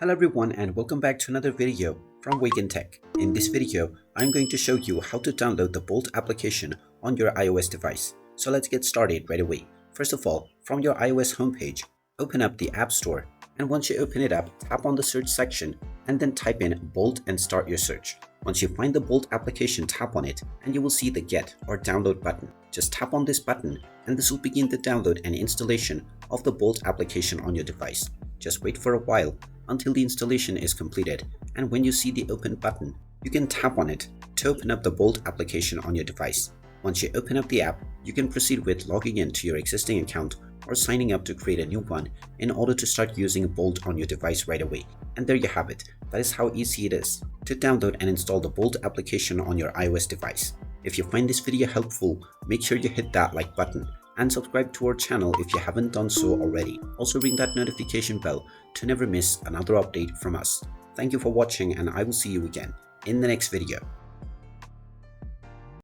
Hello everyone and welcome back to another video from Wake&Tech. In this video, I'm going to show you how to download the Bolt application on your iOS device. So let's get started right away. First of all, from your iOS homepage, open up the App Store, and once you open it up, tap on the search section and then type in Bolt and start your search. Once you find the Bolt application, tap on it and you will see the Get or Download button. Just tap on this button and this will begin the download and installation of the Bolt application on your device. Just wait for a while until the installation is completed, and when you see the Open button, you can tap on it to open up the Bolt application on your device. Once you open up the app, you can proceed with logging into your existing account or signing up to create a new one in order to start using Bolt on your device right away. And there you have it. That is how easy it is to download and install the Bolt application on your iOS device. If you find this video helpful, make sure you hit that like button and subscribe to our channel if you haven't done so already. Also ring that notification bell to never miss another update from us. Thank you for watching and I will see you again in the next video.